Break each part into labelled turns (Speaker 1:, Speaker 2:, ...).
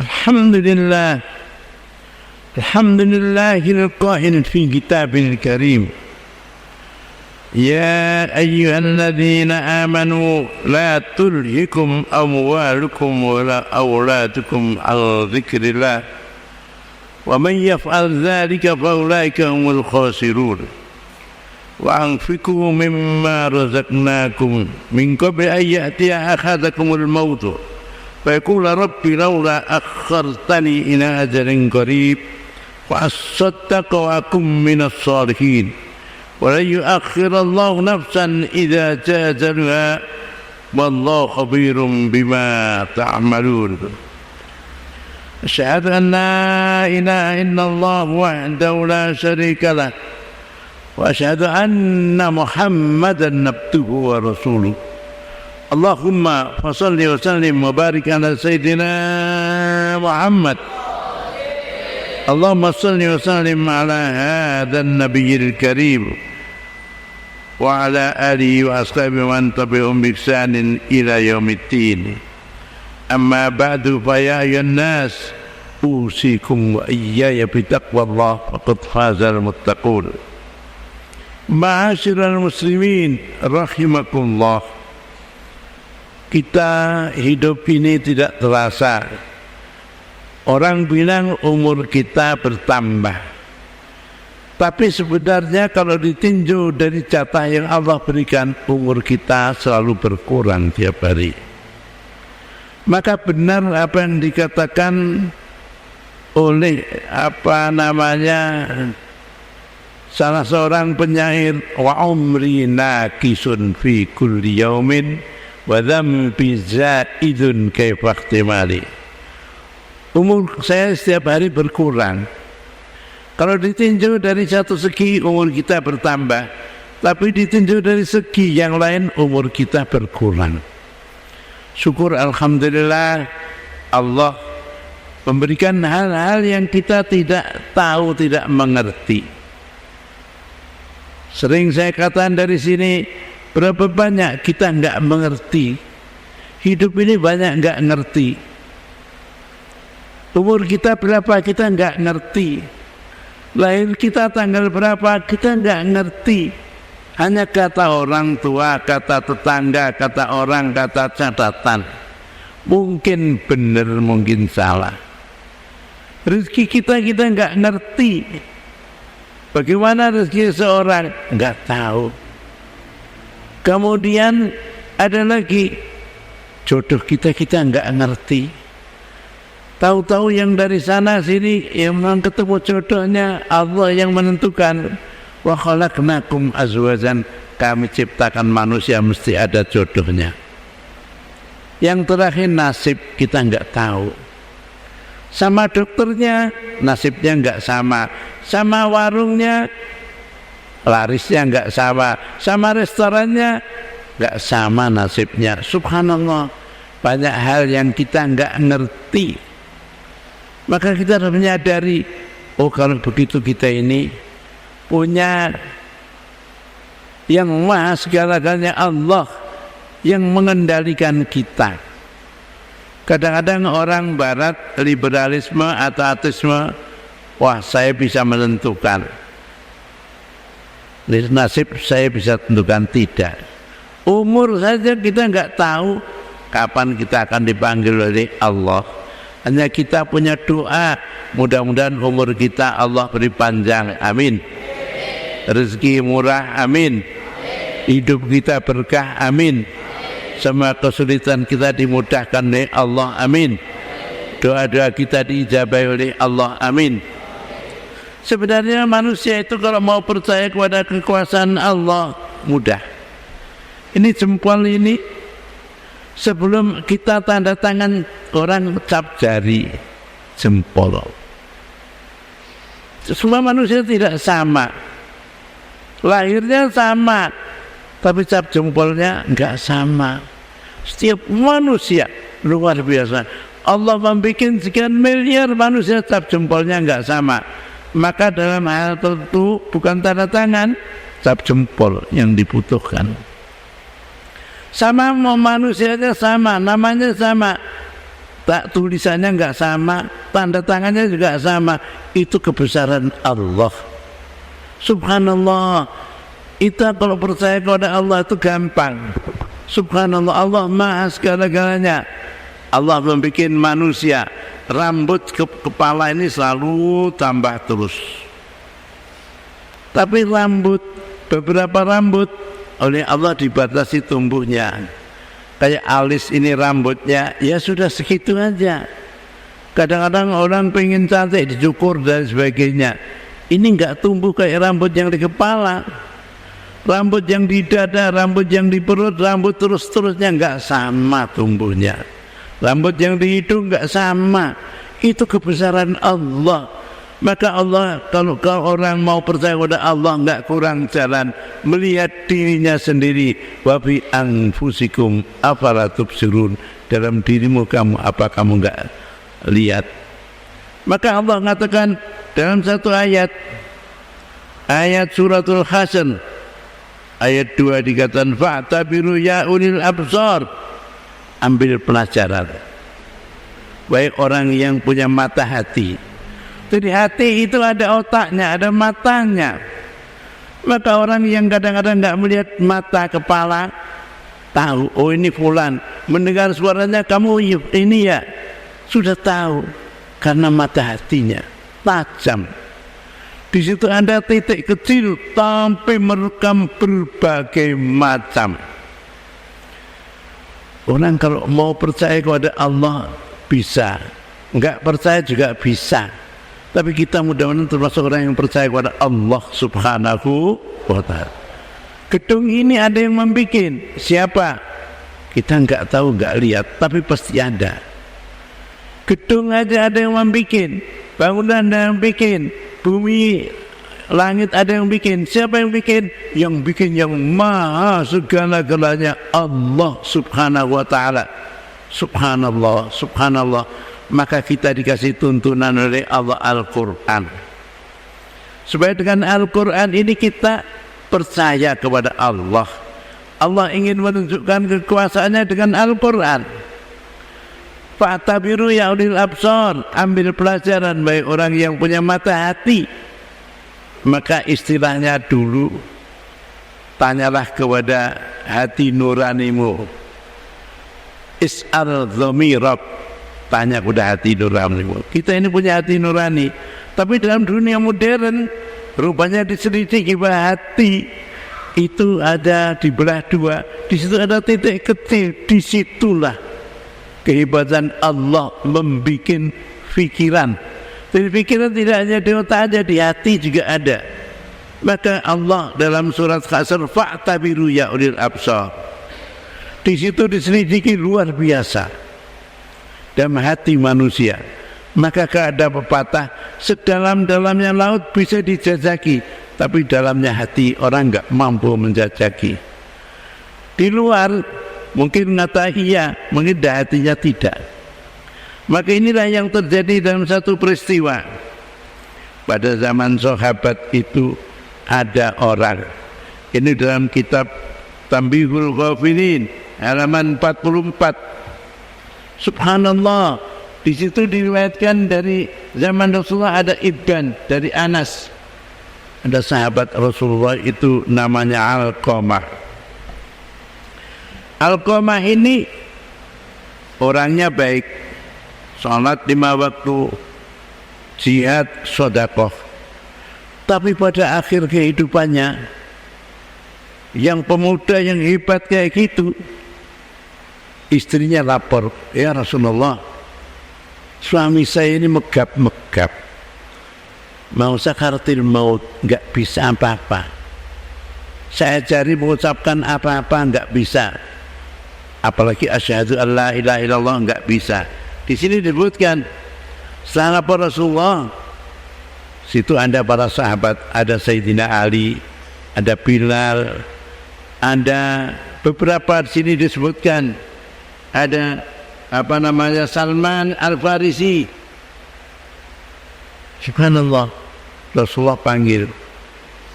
Speaker 1: الحمد لله الحمد لله القائل في كتابه الكريم يا أيها الذين آمنوا لا تلهكم أموالكم ولا أولادكم عن ذكر الله ومن يفعل ذلك فأولئك هم الخاسرون وأنفقوا مما رزقناكم من قبل أن يأتي أحدكم الموت فيقول ربي لولا أخرتني إلى أجل قريب فأصدق وأكن من الصالحين ولن يؤخر الله نفسا إذا جاء أجلها والله خبير بما تعملون أشهد أن لا إله إلا الله وحده لا شريك له وأشهد أن محمدا عبده ورسوله اللهم فصل وسلم وبارك على سيدنا محمد اللهم صل وسلم على هذا النبي الكريم وعلى آله وأصحابه ومن تبعهم بإحسان إلى يوم الدين أما بعد فيا أيها الناس أوصيكم وإياي بتقوى الله فقد فاز المتقون Ma'asyiral muslimin rahimakumullah. Kita hidup ini tidak terasa. Orang bilang umur kita bertambah, tapi sebenarnya kalau ditinjau dari jatah yang Allah berikan, umur kita selalu berkurang tiap hari. Maka benar apa yang dikatakan oleh salah seorang penyair, wa umri naqisun fi kulli yaumin wa dhanbi zaidun kaifa ihtimali. Umur saya setiap hari berkurang. Kalau ditinjau dari satu segi umur kita bertambah, tapi ditinjau dari segi yang lain umur kita berkurang. Syukur alhamdulillah Allah memberikan hal-hal yang kita tidak tahu, tidak mengerti. Sering saya katakan dari sini, berapa banyak kita enggak mengerti. Hidup ini banyak enggak ngerti. Umur kita berapa kita enggak ngerti. Lahir kita tanggal berapa kita enggak ngerti. Hanya kata orang tua, kata tetangga, kata orang, kata catatan. Mungkin benar, mungkin salah. Rezeki kita enggak ngerti. Bagaimana rezeki seorang? Enggak tahu. Kemudian ada lagi jodoh kita enggak ngerti. Tahu-tahu yang dari sana sini yang ketemu jodohnya Allah yang menentukan. Wa khalaqnakum azwajan, kami ciptakan manusia mesti ada jodohnya. Yang terakhir nasib kita enggak tahu. Sama dokternya nasibnya enggak sama. Sama warungnya larisnya enggak sama. Sama restorannya enggak sama nasibnya. Subhanallah, banyak hal yang kita enggak ngerti. Maka kita harus menyadari, oh kalau begitu kita ini punya yang maha segala-galanya, Allah yang mengendalikan kita. Kadang-kadang orang barat liberalisme atau ateisme, wah saya bisa menentukan nasib, saya bisa tentukan. Tidak. Umur saja kita enggak tahu kapan kita akan dipanggil oleh Allah. Hanya kita punya doa, mudah-mudahan umur kita Allah beri panjang, amin. Rezeki murah, amin. Hidup kita berkah, amin. Semua kesulitan kita dimudahkan oleh Allah, amin. Doa-doa kita diijabahi oleh Allah, amin. Sebenarnya manusia itu kalau mau percaya kepada kekuasaan Allah mudah. Ini jempol ini, sebelum kita tanda tangan orang cap jari jempol. Semua manusia tidak sama. Lahirnya sama, tapi cap jempolnya enggak sama. Setiap manusia luar biasa. Allah membuat sekian miliar manusia, cap jempolnya enggak sama. Maka dalam hal tertentu bukan tanda tangan, cap jempol yang dibutuhkan. Sama mau manusianya sama, namanya sama, tak tulisannya enggak sama, tanda tangannya juga sama. Itu kebesaran Allah. Subhanallah. Kita kalau percaya kepada Allah itu gampang. Subhanallah, Allah maha segala-galanya. Allah membuat manusia, rambut kepala ini selalu tambah terus. Tapi beberapa rambut oleh Allah dibatasi tumbuhnya. Kayak alis ini rambutnya, ya sudah segitu aja. Kadang-kadang orang pengen cantik dicukur dan sebagainya. Ini enggak tumbuh kayak rambut yang di kepala. Rambut yang di dada, rambut yang di perut, rambut terus-terusnya enggak sama tumbuhnya. Rambut yang di hidung enggak sama. Itu kebesaran Allah. Maka Allah, kalau orang mau percaya kepada Allah, enggak kurang jalan melihat dirinya sendiri. Wa bi anfusikum afala tubsirun. Dalam dirimu kamu, apa kamu enggak lihat? Maka Allah mengatakan dalam satu ayat suratul Hasyr ayat 2 dikatakan fa'tabiru ya ulil absar, ambil pelajaran baik orang yang punya mata hati. Jadi hati itu ada otaknya, ada matanya. Maka orang yang kadang-kadang enggak melihat mata kepala, tahu oh ini fulan, mendengar suaranya kamu ini ya, sudah tahu karena mata hatinya tajam. Di situ ada titik kecil sampai merekam berbagai macam. Orang kalau mau percaya kepada Allah bisa, enggak percaya juga bisa. Tapi kita mudah-mudahan termasuk orang yang percaya kepada Allah Subhanahu wa ta'ala. Gedung ini ada yang membuat, siapa? Kita enggak tahu, enggak lihat, tapi pasti ada. Gedung aja ada yang membuat, bangunan ada yang bikin, bumi, langit ada yang bikin. Siapa yang bikin? Yang bikin yang maha segala-galanya, Allah Subhanahu wa ta'ala. Subhanallah, subhanallah. Maka kita dikasih tuntunan oleh Allah Al-Quran, supaya dengan Al-Quran ini kita percaya kepada Allah. Allah ingin menunjukkan kekuasaannya dengan Al-Quran. Fa'tabiru ya ulil absar, ambil pelajaran baik orang yang punya mata hati. Maka istilahnya dulu, tanyalah kepada hati nuranimu, is'al dhamirak, tanya kepada hati nurani. Kita ini punya hati nurani, tapi dalam dunia modern rupanya diselidiki bahwa hati itu ada dibelah dua. Di situ ada titik kecil. Disitulah kehebatan Allah membikin pikiran. Jadi pikiran tidak hanya di otak aja, di hati juga ada. Maka Allah dalam surat Hasyr fa'tabiru ya ulil absar, di situ diselidiki luar biasa dalam hati manusia. Maka ada pepatah, sedalam-dalamnya laut bisa dijajaki, tapi dalamnya hati orang enggak mampu menjajaki. Di luar mungkin ngata iya, mungkin di hatinya tidak. Maka inilah yang terjadi dalam satu peristiwa. Pada zaman sahabat itu ada orang, ini dalam kitab Tambihul Ghafilin halaman 44. Subhanallah, di situ diriwayatkan dari zaman Rasulullah ada Ibn dari Anas. Ada sahabat Rasulullah itu namanya Alqamah. Alqamah ini orangnya baik, salat 5 waktu, jihad, sedekah. Tapi pada akhir kehidupannya, yang pemuda yang hebat kayak gitu, istrinya lapor, ya Rasulullah, suami saya ini megap-megap, mau sakaratil maut, enggak bisa apa-apa. Saya cari mengucapkan apa-apa enggak bisa, apalagi asyhadu an la ilaha illallah enggak bisa. Di sini disebutkan setelah lapor Rasulullah, situ ada para sahabat, ada Sayyidina Ali, ada Bilal, ada beberapa di sini disebutkan, ada Salman Al-Farisi. Subhanallah, Rasulullah panggil,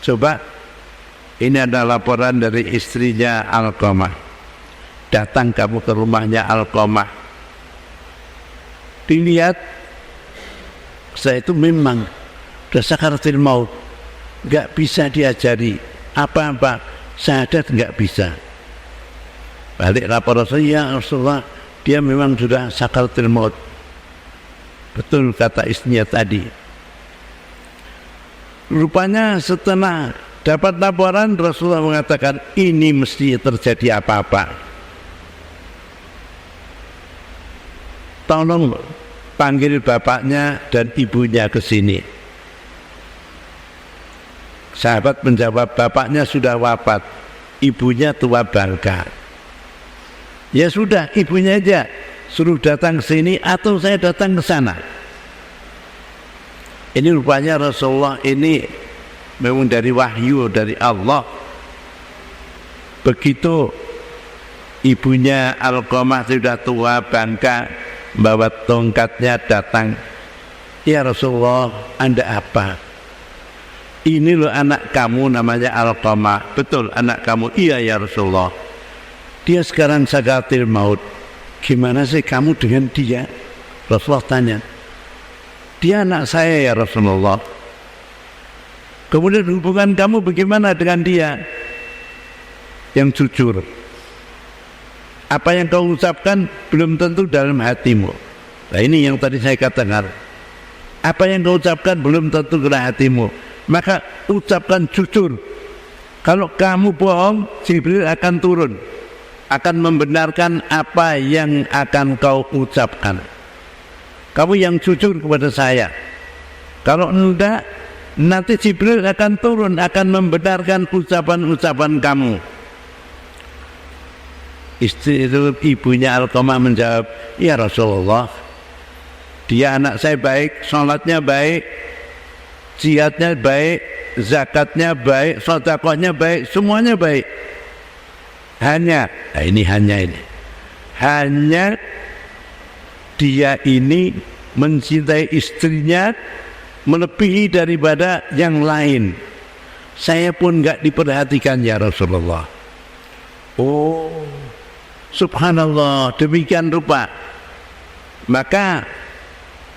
Speaker 1: coba, ini ada laporan dari istrinya Alqamah, datang kamu ke rumahnya Alqamah. dilihat saya itu memang sudah sakaratul maut, nggak bisa diajari apa-apa, syahadat nggak bisa. Balik lapor Rasulullah, ya Rasulullah, dia memang sudah sakaratul maut. Betul kata istrinya tadi. Rupanya setelah dapat laporan, Rasulullah mengatakan ini mesti terjadi apa-apa. Tolong panggil bapaknya dan ibunya ke sini. Sahabat menjawab, bapaknya sudah wafat, ibunya tua bangka. Ya sudah, ibunya aja suruh datang ke sini atau saya datang ke sana. Ini rupanya Rasulullah ini memang dari wahyu dari Allah. Begitu ibunya Alqamah sudah tua bangka, bawa tongkatnya datang. Ya Rasulullah, Anda apa? Ini loh anak kamu namanya Alqamah. Betul anak kamu? Iya ya Rasulullah. Dia sekarang sakaratul maut. Gimana sih kamu dengan dia? Rasulullah tanya. Dia anak saya ya Rasulullah. Kemudian hubungan kamu bagaimana dengan dia? Yang jujur. Apa yang kau ucapkan belum tentu dalam hatimu. Nah ini yang tadi saya katakan. Apa yang kau ucapkan belum tentu dalam hatimu. Maka ucapkan jujur. Kalau kamu bohong, Jibril akan turun, akan membenarkan apa yang akan kau ucapkan. Kamu yang jujur kepada saya. Kalau enggak, nanti Jibril akan turun, akan membenarkan ucapan-ucapan kamu. Istri itu, ibunya Alqamah menjawab, ya Rasulullah, dia anak saya baik, sholatnya baik, jihadnya baik, zakatnya baik, sedekahnya baik, semuanya baik. Hanya dia ini mencintai istrinya melebihi daripada yang lain. Saya pun enggak diperhatikan ya Rasulullah. Oh, subhanallah, demikian rupa. Maka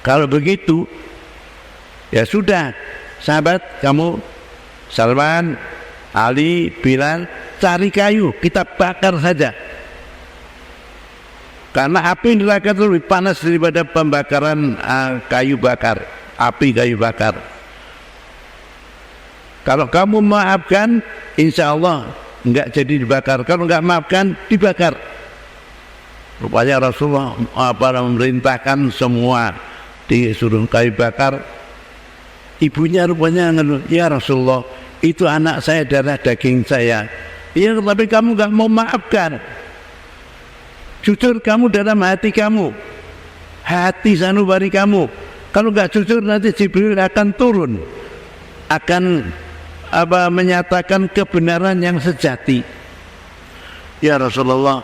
Speaker 1: kalau begitu, ya sudah, sahabat kamu Salman, Ali, Bilal, cari kayu, kita bakar saja. Karena api neraka itu lebih panas daripada pembakaran kayu bakar, api kayu bakar. Kalau kamu maafkan, insya Allah enggak jadi dibakar. Kalau enggak maafkan, dibakar. Rupanya Rasulullah memerintahkan semua disuruh kayu bakar. Ibunya rupanya ya Rasulullah, itu anak saya, darah daging saya. Ya, tapi kamu enggak mau maafkan. Jujur kamu dalam hati kamu, hati sanubari kamu. Kalau enggak jujur, nanti Jibril akan turun, akan menyatakan kebenaran yang sejati. Ya Rasulullah,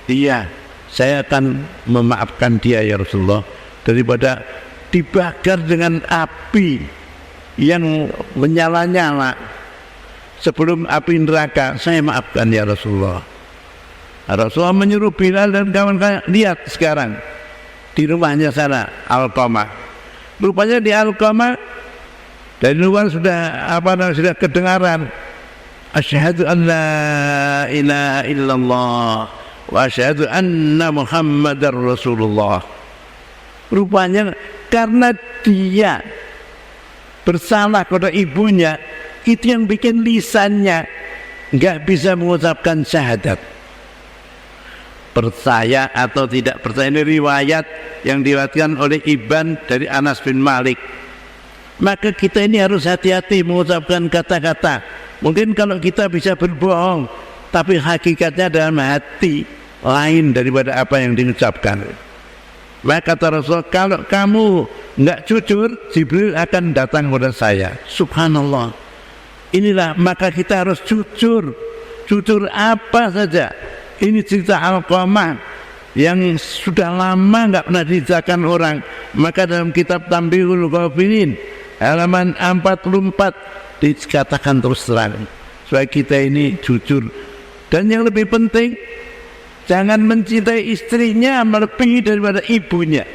Speaker 1: iya, saya akan memaafkan dia ya Rasulullah, daripada dibakar dengan api yang menyala-nyala sebelum api neraka. Saya maafkan ya Rasulullah. Rasulullah menyuruh Bilal dan kawan-kawan, lihat sekarang di rumahnya sana Alqamah. Rupanya di Alqamah dari luar sudah sudah kedengaran, asyhadu an la ilaha illallah wa asyhadu anna Muhammadar Rasulullah. Rupanya karena dia bersalah kepada ibunya, itu yang bikin lisannya enggak bisa mengucapkan syahadat. Percaya atau tidak percaya, ini riwayat yang diriwayatkan oleh Ibn dari Anas bin Malik. Maka kita ini harus hati-hati mengucapkan kata-kata. Mungkin kalau kita bisa berbohong, tapi hakikatnya dalam hati lain daripada apa yang diucapkan. Maka kata Rasul, kalau kamu enggak jujur, Jibril akan datang kepada saya. Subhanallah. Inilah, maka kita harus jujur. Jujur apa saja. Ini cerita Alqamah yang sudah lama enggak pernah diceritakan orang. Maka dalam kitab Tanbihul Ghafilin halaman 44 dikatakan terus terang supaya kita ini jujur. Dan yang lebih penting, jangan mencintai istrinya melebihi daripada ibunya.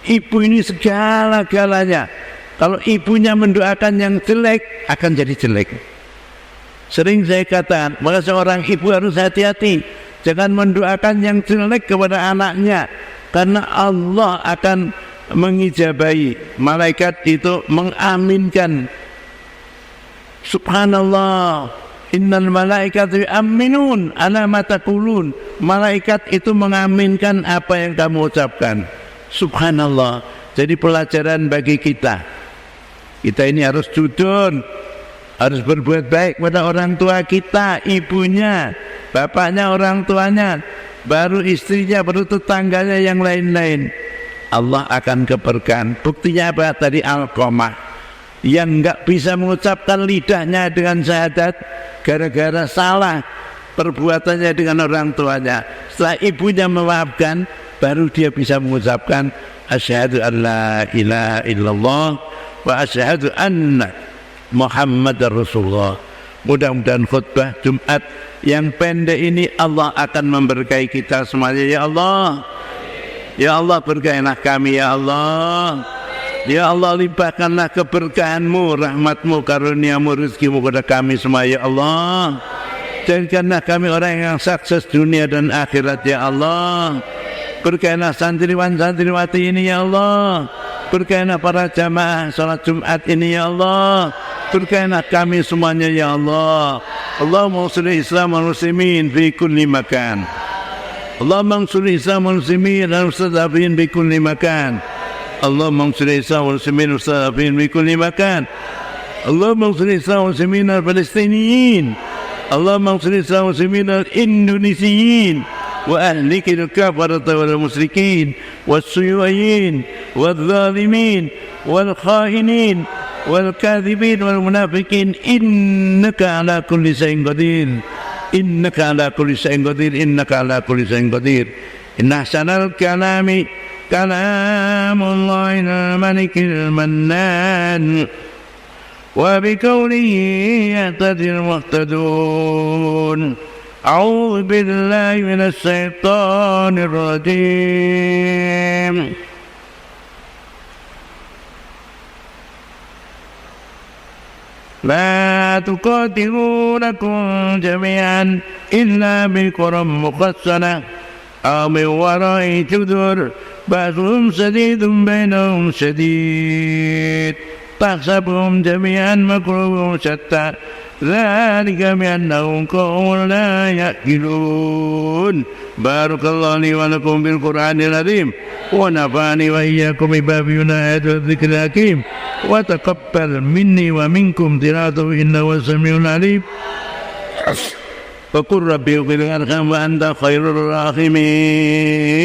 Speaker 1: Ibu ini segala-galanya. Kalau ibunya mendoakan yang jelek, akan jadi jelek. Sering saya katakan, maka seorang ibu harus hati-hati. Jangan mendoakan yang jelek kepada anaknya, karena Allah akan mengijabahi. Malaikat itu mengaminkan. Subhanallah, innal malaikatu yu'minun ala ma taqulun. Malaikat itu mengaminkan apa yang kamu ucapkan. Subhanallah. Jadi pelajaran bagi kita. Kita ini harus jujur, harus berbuat baik pada orang tua kita, ibunya, bapaknya, orang tuanya, baru istrinya, baru tetangganya, yang lain-lain. Allah akan keberkahan. Buktinya apa? Tadi Alqamah yang enggak bisa mengucapkan lidahnya dengan syahadat gara-gara salah perbuatannya dengan orang tuanya. Setelah ibunya memaafkan, baru dia bisa mengucapkan asyhadu an la ilaha illallah wa asyhadu anna Muhammadar Rasulullah. Mudah-mudahan khutbah Jumat yang pendek ini Allah akan memberkahi kita semuanya. Ya Allah, ya Allah, berkahilah kami ya Allah. Ya Allah, limpahkanlah keberkahan-Mu, rahmat-Mu, karunia-Mu, rezeki-Mu kepada kami semua ya Allah. Jadikanlah kami orang yang sukses dunia dan akhirat ya Allah. Berkahilah santriwan-santriwati ini ya Allah. Berkahilah para jamaah salat Jumat ini ya Allah. Berkahilah kami semuanya ya Allah. Allahumma sholli Islam wal muslimin fi kulli makan. Allahumma sholli Islam wal muslimin wal mustadafin fi kulli makan. Allahumma sholli Islam wal muslimin wal mustadafin fi kulli makan. Allahumma sholli Islam wal muslimin wal Palestiniyin. Allahumma sholli Islam wal muslimin wal Indonesiyin. وأهلك الكفرة والمشركين والشيوعيين والظالمين والخائنين والكاذبين والمنافقين إنك على كل شيء قدير إنك على كل شيء قدير إنك على كل شيء قدير إن أحسن الكلام كلام الله الملك المنان وبقوله يهتدي المهتدون أعوذ بالله من الشيطان الرجيم لا تقاتلونكم جميعا إلا بقرى مقصنة أو من وراء جدر بأسهم شديد بينهم شديد تحسبهم جميعا وقلوبهم شتى ذلك بأنهم قوم لا يأكلون بارك الله لي ولكم بالقرآن العظيم ونفعني وإياكم بما فيه من الآيات والذكر الحكيم وتقبل مني ومنكم تلاوته إنه السميع العليم وقل ربي اغفر وارحم وأنت خير الراحمين.